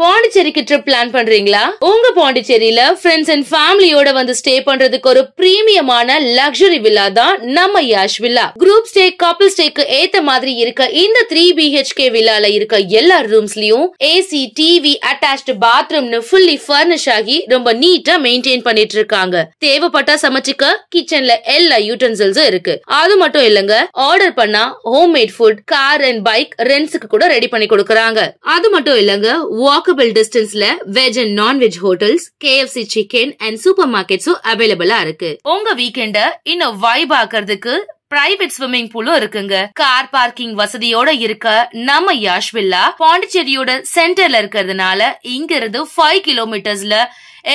பாண்டிச்சேரிக்கு trip plan பண்றீங்களா? உங்க பாண்டிச்சேரியில ஃப்ரெண்ட்ஸ் அண்ட் ஃபேமிலியோட வந்து ஸ்டே பண்றதுக்கு ஒரு பிரீமியமான லக்ஸரி வில்லா தான் நம்ம Yash villa. Group stay, couple ஸ்டேக்கு ஏத்த மாதிரி இருக்க இந்த 3 BHK வில்லால இருக்க எல்லா ரூம்ஸ்லயும் ஏசி, டிவி, அட்டாச்ட் பாத்ரூம்னு ஃபுல்லி ஃபர்னிஷ் ஆகி ரொம்ப நீட்டா மெயின்டைன் பண்ணிட்டு இருக்காங்க. தேவைப்பட்டா சமைச்சுக்க கிச்சன்ல எல்லா யூட்டன்சில்ஸும் இருக்கு. அது மட்டும் இல்லங்க, ஆர்டர் பண்ணா home made food, car and bike ரெண்ட்ஸ்க்கு கூட ரெடி பண்ணி கொடுக்கறாங்க. அது மட்டும் இல்லங்க, வாக்கபிள் டிஸ்டன்ஸ்ல veg and non-veg hotels, KFC chicken and super மார்க்கெட்ஸும் அவைலபிளா இருக்கு. உங்க வீக்கெண்ட இன்னும் வைப் ஆக்குறதுக்கு பிரைவேட் ஸ்விம்மிங் பூலும் இருக்குங்க. கார் பார்க்கிங் வசதியோட இருக்க நம்ம யாஷ் வில்லா பாண்டிச்சேரியோட சென்டர்ல இருக்கிறதுனால இங்க இருந்து 5 கிலோமீட்டர்ஸ்ல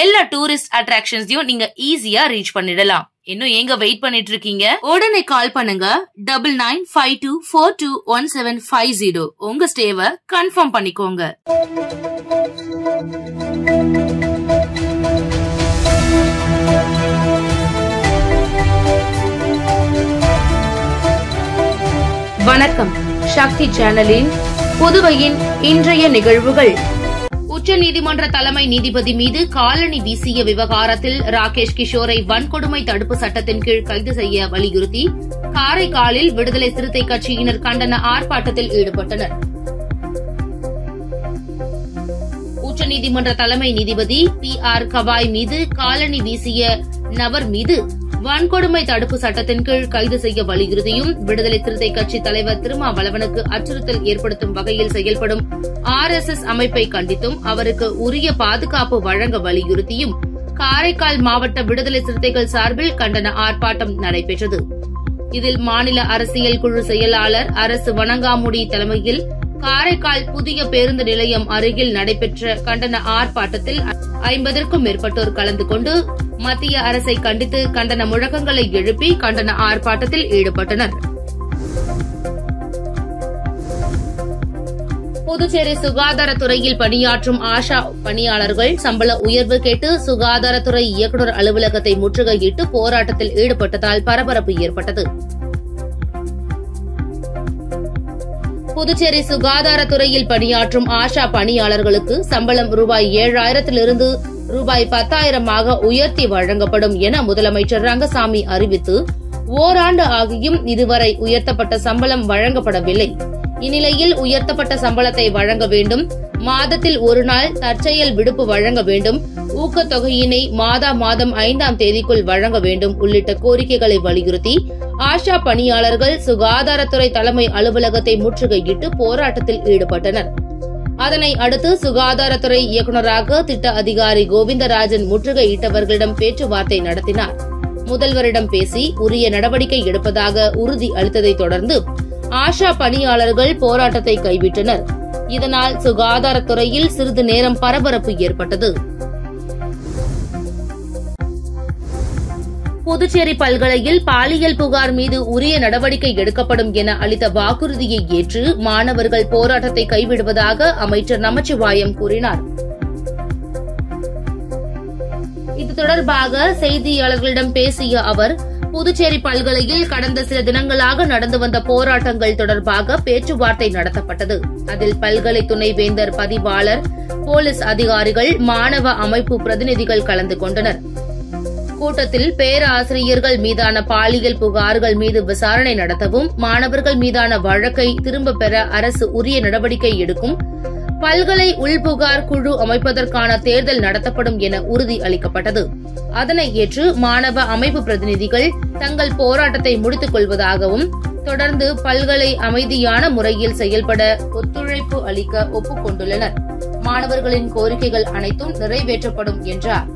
எல்லா டூரிஸ்ட் அட்ராக்ஷன்ஸையும் நீங்க ஈஸியா ரீச் பண்ணிடலாம். இன்னும் எங்க வெயிட் பண்ணிட்டு இருக்கீங்க? உடனே கால் பண்ணுங்க 9952421750. உங்க ஸ்டேவை கன்ஃபார்ம் பண்ணிக்கோங்க. வணக்கம். சக்தி சேனலின் புதுவையின் இன்றைய நிகழ்வுகள். உச்ச நீதிமன்ற தலைமை நீதிபதி மீது காலணி வீசிய விவகாரத்தில் ராகேஷ் கிஷோரை வன்கொடுமை தடுப்பு சட்டத்தின் கீழ் கைது செய்ய வலியுறுத்தி காரைக்காலில் விடுதலை சிறுத்தை கட்சியினர் கண்டன ஆர்ப்பாட்டத்தில் ஈடுபட்டனர். உச்சநீதிமன்ற தலைமை நீதிபதி PR கவாய் மீது காலணி வீசிய நபர் மீது வன்கொடுமை தடுப்பு சட்டத்தின் கீழ் கைது செய்ய வலியுறுத்தியும் விடுதலை சிறுத்தை கட்சி தலைவர் திருமாவளவனுக்கு அச்சுறுத்தல் ஏற்படுத்தும் வகையில் செயல்படும் RSS அமைப்பை கண்டித்தும் அவருக்கு உரிய பாதுகாப்பு வழங்க வலியுறுத்தியும் காரைக்கால் மாவட்ட விடுதலை சிறுத்தைகள் சார்பில் கண்டன ஆர்ப்பாட்டம் நடைபெற்றது. இதில் மாநில அரசியல் குழு செயலாளர் அரசு வணங்காமுடி தலைமையில் காரைக்கால் புதிய பேருந்து நிலையம் அருகில் நடைபெற்ற கண்டன ஆர்ப்பாட்டத்தில் 50க்கும் மேற்பட்டோர் கலந்து கொண்டு மத்திய அரசை கண்டித்து கண்டன முழக்கங்களை எழுப்பி கண்டன ஆர்ப்பாட்டத்தில் ஈடுபட்டனர். புதுச்சேரி சுகாதாரத்துறையில் பணியாற்றும் ஆஷா பணியாளர்கள் சம்பள உயர்வு கேட்டு சுகாதாரத்துறை இயக்குநர் அலுவலகத்தை முற்றுகையிட்டு போராட்டத்தில் ஈடுபட்டதால் பரபரப்பு ஏற்பட்டது. புதுச்சேரி சுகாதாரத்துறையில் பணியாற்றும் ஆஷா பணியாளர்களுக்கு சம்பளம் ரூபாய் 7,000 ரூபாய் 10,000 உயர்த்தி வழங்கப்படும் என முதலமைச்சர் ரங்கசாமி அறிவித்து ஓராண்டு ஆகியும் இதுவரை உயர்த்தப்பட்ட சம்பளம் வழங்கப்படவில்லை. இந்நிலையில் உயர்த்தப்பட்ட சம்பளத்தை வழங்க வேண்டும், மாதத்தில் ஒரு நாள் தற்செயல் விடுப்பு வழங்க வேண்டும், ஊக்கத்தொகையினை மாதம் 5ஆம் தேதிக்குள் வழங்க வேண்டும் உள்ளிட்ட கோரிக்கைகளை வலியுறுத்தி ஆஷா பணியாளர்கள் சுகாதாரத்துறை தலைமை அலுவலகத்தை முற்றுகையிட்டு போராட்டத்தில் ஈடுபட்டனர். அதனை அடுத்து சுகாதாரத்துறை இயக்குநராக திட்ட அதிகாரி கோவிந்தராஜன் முற்றுகையிட்டவர்களிடம் பேச்சுவார்த்தை நடத்தினார். முதல்வரிடம் பேசி உரிய நடவடிக்கை எடுப்பதாக உறுதி அளித்ததைத் தொடர்ந்து ஆஷா பணியாளர்கள் போராட்டத்தை கைவிட்டனர். இதனால் சுகாதாரத்துறையில் சிறிது நேரம் பரபரப்பு ஏற்பட்டது. புதுச்சேரி பல்கலையில் பாலியல் புகார் மீது உரிய நடவடிக்கை எடுக்கப்படும் என அளித்த வாக்குறுதியை ஏற்று மாணவர்கள் போராட்டத்தை கைவிடுவதாக அமைச்சர் நமச்சிவாயம் கூறினார். இது தொடர்பாக செய்தியாளர்களிடம் பேசிய அவர், புதுச்சேரி பல்கலையில் கடந்த சில தினங்களாக நடந்து வந்த போராட்டங்கள் தொடர்பாக பேச்சுவார்த்தை நடத்தப்பட்டது. அதில் பல்கலை துணைவேந்தர், பதிவாளர், போலீஸ் அதிகாரிகள், மாணவ அமைப்பு பிரதிநிதிகள் கலந்து கொண்டனர். கூட்டத்தில் பேராசிரியர்கள் மீதான பாலியல் புகார்கள் மீது விசாரணை நடத்தவும், மாணவர்கள் மீதான வழக்கை திரும்பப் பெற அரசு உரிய நடவடிக்கை எடுக்கும், பல்கலை உள்புகார் குழு அமைப்பதற்கான தேர்தல் நடத்தப்படும் என உறுதி அளிக்கப்பட்டது. அதனை ஏற்று மாணவ அமைப்பு பிரதிநிதிகள் தங்கள் போராட்டத்தை முடித்துக் கொள்வதாகவும் தொடர்ந்து பல்கலை அமைதியான முறையில் செயல்பட ஒத்துழைப்பு அளிக்க ஒப்புக் கொண்டுள்ளனர். மாணவர்களின் கோரிக்கைகள் அனைத்தும் நிறைவேற்றப்படும் என்றார்.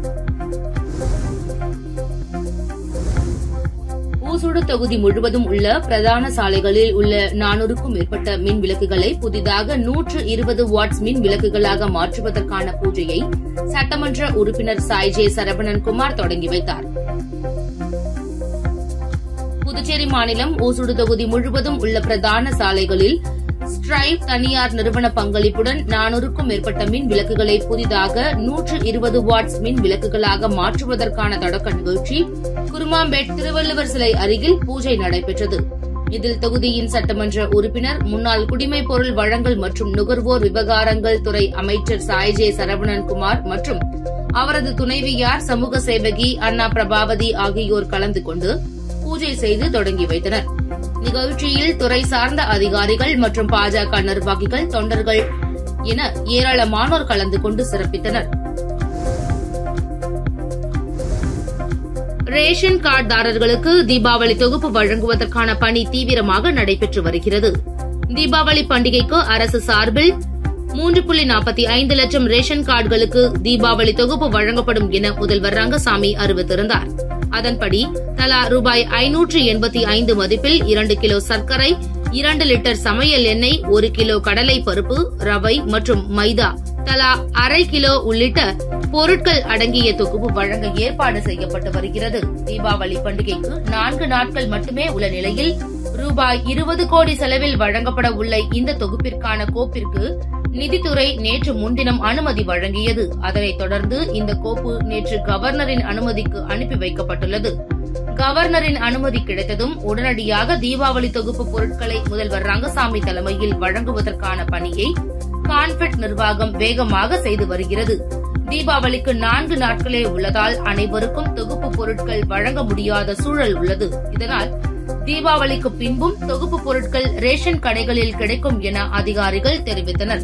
ஊசுடு தொகுதி முழுவதும் உள்ள பிரதான சாலைகளில் உள்ள 400க்கும் மேற்பட்ட மின் விளக்குகளை புதிதாக 120 வாட்ஸ் மின் விளக்குகளாக மாற்றுவதற்கான பூஜையை சட்டமன்ற உறுப்பினர் சாய் ஜே சரவணன் குமார் தொடங்கி வைத்தார். புதுச்சேரி மாநிலம் ஊசுடு தொகுதி முழுவதும் உள்ள பிரதான சாலைகளில் ஸ்ட்ரைவ் தனியார் நிறுவன பங்களிப்புடன் 400க்கும் மேற்பட்ட மின் விளக்குகளை புதிதாக 120 வாட்ஸ் மின் விளக்குகளாக மாற்றுவதற்கான தொடக்க நிகழ்ச்சி குருமாம்பேட் திருவள்ளுவர் சிலை அருகில் பூஜை நடைபெற்றது. இதில் தொகுதியின் சட்டமன்ற உறுப்பினர் முன்னாள் குடிமைப் பொருள் வழங்கல் மற்றும் நுகர்வோர் விவகாரங்கள் துறை அமைச்சர் சாய்ஜே சரவணன்குமார் மற்றும் அவரது துணைவியார் சமூக சேவகி அண்ணா பிரபாவதி ஆகியோர் கலந்து கொண்டு பூஜை செய்து தொடங்கி வைத்தனர். நிகழ்ச்சியில் துறை சார்ந்த அதிகாரிகள் மற்றும் பாஜக நிர்வாகிகள், தொண்டர்கள் என ஏராளமானோர் கலந்து கொண்டு சிறப்பித்தனர். ரேஷன் கார்டுதாரர்களுக்கு தீபாவளி தொகுப்பு வழங்குவதற்கான பணி தீவிரமாக நடைபெற்று வருகிறது. தீபாவளி பண்டிகைக்கு அரசு சார்பில் 3.45 லட்சம் ரேஷன் கார்டுகளுக்கு தீபாவளி தொகுப்பு வழங்கப்படும் என முதல்வர் ரங்கசாமி அறிவித்திருந்தார். அதன்படி தலா ரூபாய் 585 மதிப்பில் 2 கிலோ சர்க்கரை, 2 லிட்டர் சமையல் எண்ணெய், 1 கிலோ கடலை பருப்பு, ரவை மற்றும் மைதா தலா அரை கிலோ உள்ளிட்ட பொருட்கள் அடங்கிய தொகுப்பு வழங்க ஏற்பாடு செய்யப்பட்டு வருகிறது. தீபாவளி பண்டிகைக்கு 4 நாட்கள் மட்டுமே உள்ள நிலையில் ரூபாய் 20 கோடி செலவில் வழங்கப்பட உள்ள இந்த தொகுப்பிற்கான கோப்பிற்கு நிதித்துறை நேற்று முன்தினம் அனுமதி வழங்கியது. அதனைத் தொடர்ந்து இந்த கோப்பு நேற்று கவர்னரின் அனுமதிக்கு அனுப்பி வைக்கப்பட்டுள்ளது. கவர்னரின் அனுமதி கிடைத்ததும் உடனடியாக தீபாவளி தொகுப்பு பொருட்களை முதல்வர் ரங்கசாமி தலைமையில் வழங்குவதற்கான பணியை கான்ஃபெட் நிர்வாகம் வேகமாக செய்து வருகிறது. தீபாவளிக்கு 4 நாட்களே உள்ளதால் அனைவருக்கும் தொகுப்பு பொருட்கள் வழங்க முடியாத சூழல் உள்ளது. இதனால் தீபாவளிக்கு பின்பும் தொகுப்பு பொருட்கள் ரேஷன் கடைகளில் கிடைக்கும் என அதிகாரிகள் தெரிவித்தனர்.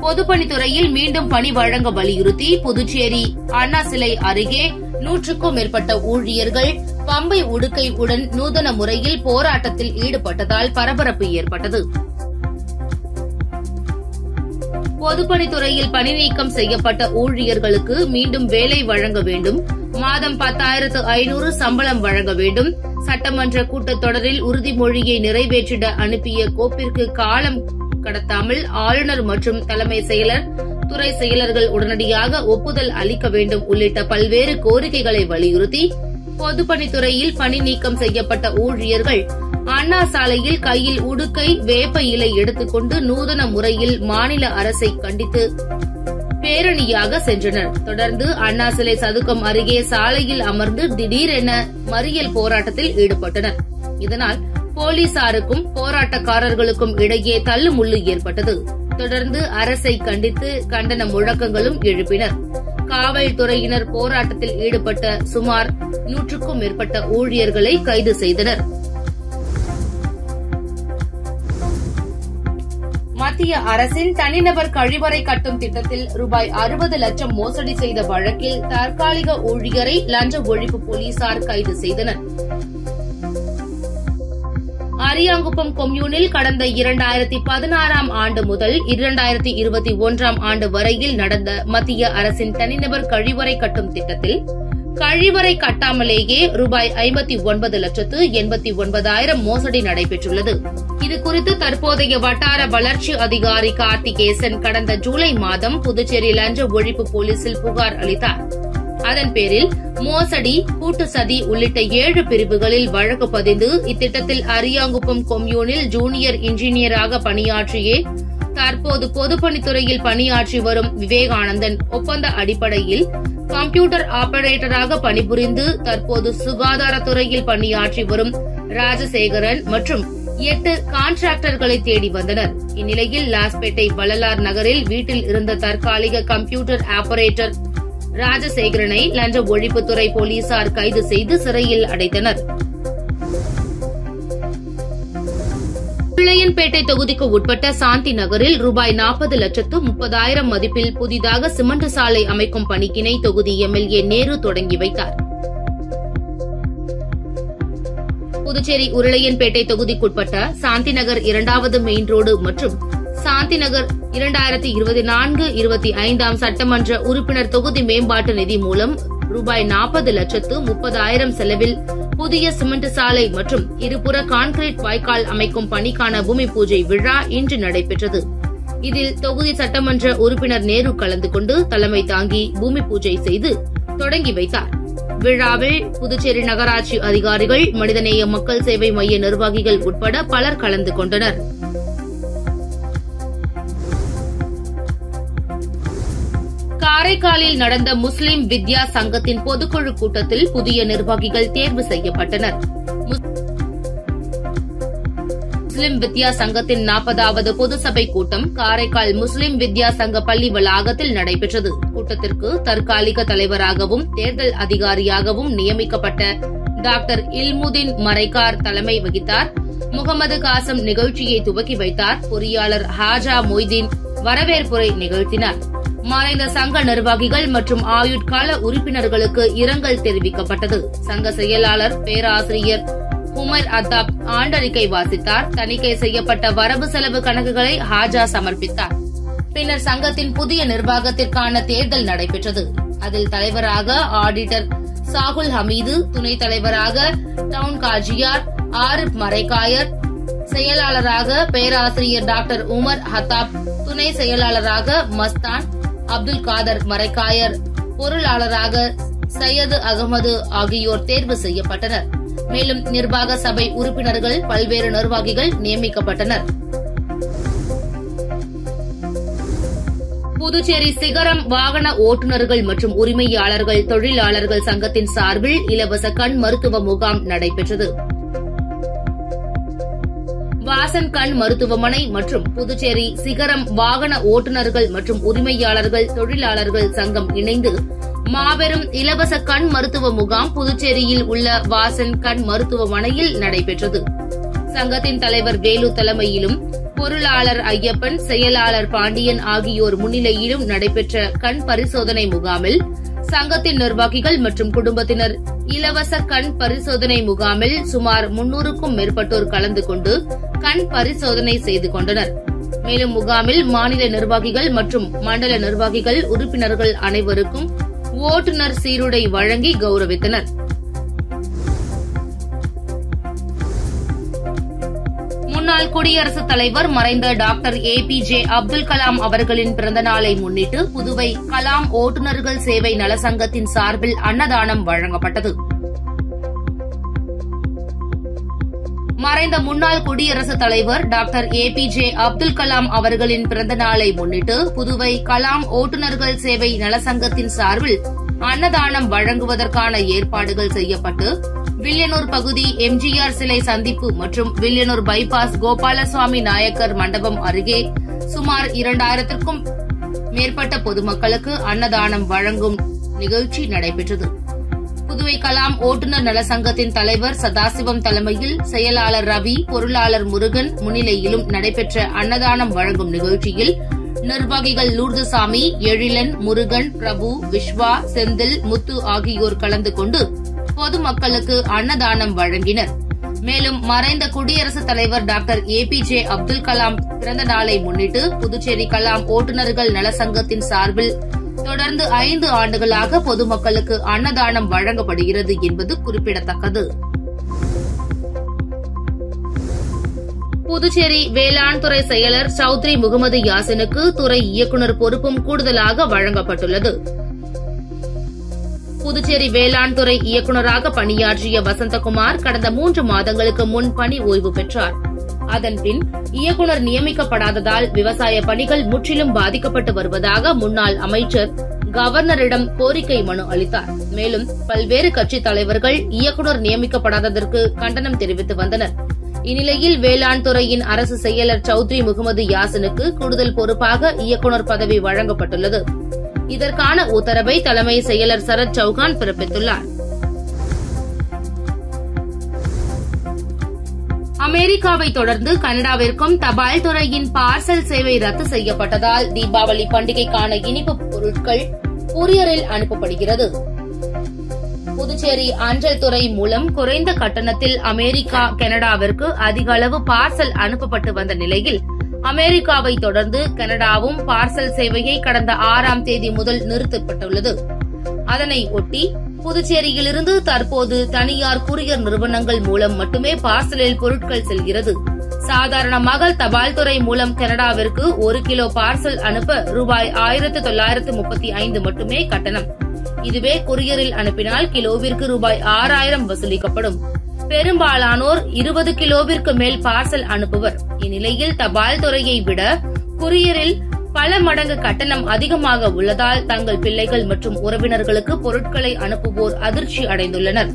பொதுப்பணித்துறையில் மீண்டும் பணி வழங்க வலியுறுத்தி புதுச்சேரி அண்ணா சிலை அருகே 100க்கும் மேற்பட்ட ஊழியர்கள் பம்பை உடுக்கை உடன் நூதன முறையில் போராட்டத்தில் ஈடுபட்டதால் பரபரப்பு ஏற்பட்டது. பொதுப்பணித்துறையில் பணி நீக்கம் செய்யப்பட்ட ஊழியர்களுக்கு மீண்டும் வேலை வழங்க வேண்டும், மாதம் 10,500 சம்பளம் வழங்க வேண்டும், சட்டமன்ற கூட்டத்தொடரில் உறுதிமொழியை நிறைவேற்றிட அனுப்பிய கோப்பிற்கு காலம் கடத்தாமல் ஆளுநர் மற்றும் தலைமை செயலர், துறை செயலர்கள் உடனடியாக ஒப்புதல் அளிக்க வேண்டும் உள்ளிட்ட பல்வேறு கோரிக்கைகளை வலியுறுத்தி பொதுப்பணித்துறையில் பணி நீக்கம் செய்யப்பட்ட ஊழியர்கள் அண்ணா சாலையில் கையில் உடுக்கை, வேப்ப இலை எடுத்துக்கொண்டு நூதன முறையில் மாநில அரசை கண்டித்து பேரணியாக சென்றனர். தொடர்ந்து அண்ணா சிலை சதுக்கம் அருகே சாலையில் அமர்ந்து திடீரென மறியல் போராட்டத்தில் ஈடுபட்டனர். இதனால் போலீசாருக்கும் போராட்டக்காரர்களுக்கும் இடையே தள்ளுமுள்ளு ஏற்பட்டது. தொடர்ந்து அரசை கண்டித்து கண்டன முழக்கங்களும் எழுப்பினர். காவல்துறையினர் போராட்டத்தில் ஈடுபட்ட சுமார் 100க்கும் மேற்பட்ட ஊழியர்களை கைது செய்தனர். மத்திய அரசின் தனிநபர் கழிவறை கட்டும் திட்டத்தில் ரூபாய் 60 லட்சம் மோசடி செய்த வழக்கில் தற்காலிக ஊழியரை லஞ்ச ஒழிப்பு போலீசார் கைது செய்தனர். அரியாங்குப்பம் கொம்யூனில் கடந்த 2016ஆம் ஆண்டு முதல் 2021ஆம் ஆண்டு வரையில் நடந்த மத்திய அரசின் தனிநபர் கழிவறை கட்டும் திட்டத்தில் கழிவறை கட்டாமலேயே ரூபாய் 59,89,000 மோசடி நடைபெற்றுள்ளது. இதுகுறித்து தற்போதைய வட்டார வளர்ச்சி அதிகாரி கார்த்திகேசன் கடந்த ஜூலை மாதம் புதுச்சேரி லஞ்ச ஒழிப்பு போலீசில் புகார் அளித்தார். அதன் பேரில் மோசடி, கூட்டு சதி உள்ளிட்ட 7 பிரிவுகளில் வழக்கு பதிந்து இத்திட்டத்தில் அரியாங்குப்பம் கொம்யூனில் ஜூனியர் இன்ஜினியராக பணியாற்றியே தற்போது பொதுப்பணித்துறையில் பணியாற்றி வரும் விவேகானந்தன், ஒப்பந்த அடிப்படையில் கம்ப்யூட்டர் ஆபரேட்டராக பணிபுரிந்து தற்போது சுகாதாரத்துறையில் பணியாற்றி வரும் ராஜசேகரன் மற்றும் 8 கான்ட்ராக்டர்களை தேடி வந்தனர். இந்நிலையில் லாஸ்பேட்டை வள்ளலார் நகரில் வீட்டில் இருந்த தற்காலிக கம்ப்யூட்டர் ஆபரேட்டர் ராஜசேகரனை லஞ்ச ஒழிப்புத்துறை போலீசார் கைது செய்து சிறையில் அடைத்தனர். பிள்ளையன்பேட்டை தொகுதிக்கு உட்பட்ட சாந்தி நகரில் ரூபாய் 40,30,000 மதிப்பில் புதிதாக சிமெண்ட் சாலை அமைக்கும் பணிக்கினை தொகுதி எம்எல்ஏ நேரு தொடங்கி வைத்தார். புதுச்சேரி உருளையன்பேட்டை தொகுதிக்குட்பட்ட சாந்தி நகர் 2வது மெயின் ரோடு மற்றும் சாந்தி நகர் 2024-25 சட்டமன்ற உறுப்பினர் தொகுதி மேம்பாட்டு நிதி மூலம் ரூபாய் 40,30,000 செலவில் புதிய சிமெண்ட் சாலை மற்றும் இருபுற கான்கிரீட் வாய்க்கால் அமைக்கும் பணிக்கான பூமி பூஜை விழா இன்று நடைபெற்றது. இதில் தொகுதி சட்டமன்ற உறுப்பினர் நேரு கலந்து கொண்டு தலைமை தாங்கி பூமி பூஜை செய்து தொடங்கி வைத்தார். விழாவில் புதுச்சேரி நகராட்சி அதிகாரிகள், மனிதநேய மக்கள் சேவை மைய நிர்வாகிகள் உட்பட பலர் கலந்து கொண்டனர். காரைக்காலில் நடந்த முஸ்லிம் வித்யா சங்கத்தின் பொதுக்குழு கூட்டத்தில் புதிய நிர்வாகிகள் தேர்வு செய்யப்பட்டனர். முஸ்லிம் வித்யா சங்கத்தின் 40வது பொதுசபை கூட்டம் காரைக்கால் முஸ்லிம் வித்யா சங்க பள்ளி வளாகத்தில் நடைபெற்றது. கூட்டத்திற்கு தற்காலிக தலைவராகவும் தேர்தல் அதிகாரியாகவும் நியமிக்கப்பட்ட டாக்டர் இல்முதீன் மரைக்கார் தலைமை வகித்தார். முகமது காசம் நிகழ்ச்சியை துவக்கி வைத்தார். பொறியாளர் ஹாஜா மொய்தீன் வரவேற்புரை நிகழ்த்தினார். மறைந்த சங்க நிர்வாகிகள் மற்றும் ஆயுட்கால உறுப்பினர்களுக்கு இரங்கல் தெரிவிக்கப்பட்டது. சங்க செயலாளர் பேராசிரியர் உமர் அத்தாப் ஆண்டறிக்கை வாசித்தார். தணிக்கை செய்யப்பட்ட வரவு செலவு கணக்குகளை ஹாஜா சமர்ப்பித்தார். பின்னர் சங்கத்தின் புதிய நிர்வாகத்திற்கான தேர்தல் நடைபெற்றது. அதில் தலைவராக ஆடிட்டர் சாகுல் ஹமீது, துணைத் தலைவராக டவுன் காஜியார் ஆரிப் மரைக்காயர், செயலாளராக பேராசிரியர் டாக்டர் உமர் ஹத்தாப், துணை செயலாளராக மஸ்தான் அப்துல் காதர் மரைக்காயர், பொருளாளராக சையது அகமது ஆகியோர் தேர்வு செய்யப்பட்டனர். மேலும் நிர்வாக சபை உறுப்பினர்கள் பல்வேறு நிர்வாகிகள் நியமிக்கப்பட்டனர். புதுச்சேரி சிகரம் வாகன ஓட்டுநர்கள் மற்றும் உரிமையாளர்கள் தொழிலாளர்கள் சங்கத்தின் சார்பில் இலவச கண் மருத்துவ முகாம் நடைபெற்றது. வாசன் கண் மருத்துவமனை மற்றும் புதுச்சேரி சிகரம் வாகன ஓட்டுநர்கள் மற்றும் உரிமையாளர்கள் தொழிலாளர்கள் சங்கம் இணைந்து மாபெரும் இலவச கண் மருத்துவ முகாம் புதுச்சேரியில் உள்ள வாசன் கண் மருத்துவமனையில் நடைபெற்றது. சங்கத்தின் தலைவர் வேலு தலைமையிலும் பொருளாளர் ஐயப்பன், செயலாளர் பாண்டியன் ஆகியோர் முன்னிலையிலும் நடைபெற்ற கண் பரிசோதனை முகாமில் சங்கத்தின் நிர்வாகிகள் மற்றும் குடும்பத்தினர் இலவச கண் பரிசோதனை முகாமில் சுமார் 300க்கும் மேற்பட்டோர் கலந்து கொண்டு கண் பரிசோதனை செய்து கொண்டனர். மேலும் முகாமில் மாநில நிர்வாகிகள் மற்றும் மண்டல நிர்வாகிகள் உறுப்பினர்கள் அனைவருக்கும் ஓட்டுநர் சீருடை வழங்கி கௌரவித்தனர். முன்னாள் குடியரசுத் தலைவர் மறைந்த டாக்டர் APJ அப்துல் கலாம் அவர்களின் பிறந்த நாளை முன்னிட்டு புதுவை கலாம் ஓட்டுநர்கள் சேவை நலசங்கத்தின் சார்பில் அன்னதானம் வழங்கப்பட்டது. மறைந்த முன்னாள் குடியரசுத் தலைவர் டாக்டர் APJ அப்துல் கலாம் அவர்களின் பிறந்த நாளை முன்னிட்டு புதுவை கலாம் ஓட்டுநர்கள் சேவை நலசங்கத்தின் சார்பில் அன்னதானம் வழங்குவதற்கான ஏற்பாடுகள் செய்யப்பட்டு வில்லியனூர் பகுதி MGR சிலை சந்திப்பு மற்றும் வில்லியனூர் பைபாஸ் கோபாலசுவாமி நாயக்கர் மண்டபம் அருகே சுமார் 2000க்கும் மேற்பட்ட பொதுமக்களுக்கு அன்னதானம் வழங்கும் நிகழ்ச்சி நடைபெற்றது. புதுவை கலாம் ஓட்டுநர் நலசங்கத்தின் தலைவர் சதாசிவம் தலைமையில் செயலாளர் ரவி, பொருளாளர் முருகன் முன்னிலையிலும் நடைபெற்ற அன்னதானம் வழங்கும் நிகழ்ச்சியில் நிர்வாகிகள் லூர்துசாமி, எழிலன், முருகன், பிரபு, விஸ்வா, செந்தில், முத்து ஆகியோர் கலந்து கொண்டு பொதுமக்களுக்கு அன்னதானம் வழங்கினர். மேலும் மறைந்த குடியரசுத் தலைவர் டாக்டர் APJ அப்துல் கலாம் பிறந்த நாளை முன்னிட்டு புதுச்சேரி கலாம் ஓட்டுநர்கள் நலசங்கத்தின் சார்பில் தொடர்ந்து 5 ஆண்டுகளாக பொதுமக்களுக்கு அன்னதானம் வழங்கப்படுகிறது என்பது குறிப்பிடத்தக்கது. புதுச்சேரி வேளாண் துறை செயலர் சௌத்ரி முகமது யாசினுக்கு துறை இயக்குநர் பொறுப்பும் கூடுதலாக வழங்கப்பட்டுள்ளது. புதுச்சேரி வேளாண் துறை இயக்குநராக பணியாற்றிய வசந்தகுமார் கடந்த 3 மாதங்களுக்கு முன் பணி ஓய்வு பெற்றார். அதன்பின் இயக்குநர் நியமிக்கப்படாததால் விவசாய பணிகள் முற்றிலும் பாதிக்கப்பட்டு வருவதாக முன்னாள் அமைச்சர் கவர்னரிடம் கோரிக்கை மனு அளித்தார். மேலும் பல்வேறு கட்சித் தலைவர்கள் இயக்குநர் நியமிக்கப்படாததற்கு கண்டனம் தெரிவித்து வந்தனர். இந்நிலையில் வேளாண் துறையின் அரசு செயலர் சௌத்ரி முகமது யாசினுக்கு கூடுதல் பொறுப்பாக இயக்குநர் பதவி வழங்கப்பட்டுள்ளது. இதற்கான உத்தரவை தலைமை செயலர் சரத் சௌகான் பிறப்பித்துள்ளார். அமெரிக்காவை தொடர்ந்து கனடாவிற்கும் தபால் துறையின் பார்சல் சேவை ரத்து செய்யப்பட்டதால் தீபாவளி பண்டிகைக்கான இனிப்பு பொருட்கள் கூரியரில் அனுப்பப்படுகிறது. புதுச்சேரி அஞ்சல் துறை மூலம் குறைந்த கட்டணத்தில் அமெரிக்கா, கனடாவிற்கு அதிக அளவு பார்சல் அனுப்பப்பட்டு வந்த நிலையில் அமெரிக்காவை தொடர்ந்து கனடாவும் பார்சல் சேவையை கடந்த 6ஆம் தேதி முதல் நிறுத்தப்பட்டுள்ளது. அதனை ஒட்டி புதுச்சேரியிலிருந்து தற்போது தனியார் கூரியர் நிறுவனங்கள் மூலம் மட்டுமே பார்சலில் பொருட்கள் செல்கிறது. சாதாரணமாக தபால் துறை மூலம் கனடாவிற்கு 1 கிலோ பார்சல் அனுப்ப ரூபாய் 1935 மட்டுமே கட்டணம். இதுவே கூரியரில் அனுப்பினால் கிலோவிற்கு ரூபாய் 6000 வசூலிக்கப்படும். பெரும்பாலானோர் 20 கிலோவிற்கு மேல் பார்சல் அனுப்புவர். இந்நிலையில் தபால் துறையை விட கூரியரில் பல மடங்கு கட்டணம் அதிகமாக உள்ளதால் தங்கள் பிள்ளைகள் மற்றும் உறவினர்களுக்கு பொருட்களை அனுப்புவோர் அதிர்ச்சி அடைந்துள்ளனர்.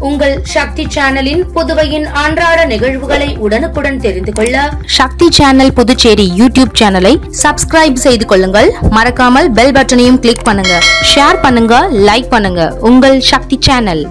உங்கள் சக்தி சேனலின் புதுவையின் அன்றாட நிகழ்வுகளை உடனுக்குடன் தெரிந்து கொள்ள சக்தி சேனல் புதுச்சேரி யூடியூப் சேனலை சப்ஸ்கிரைப் செய்து கொள்ளுங்கள். மறக்காமல் பெல் பட்டனையும் கிளிக் பண்ணுங்க, ஷேர் பண்ணுங்க, லைக் பண்ணுங்க. உங்கள் சக்தி சேனல்.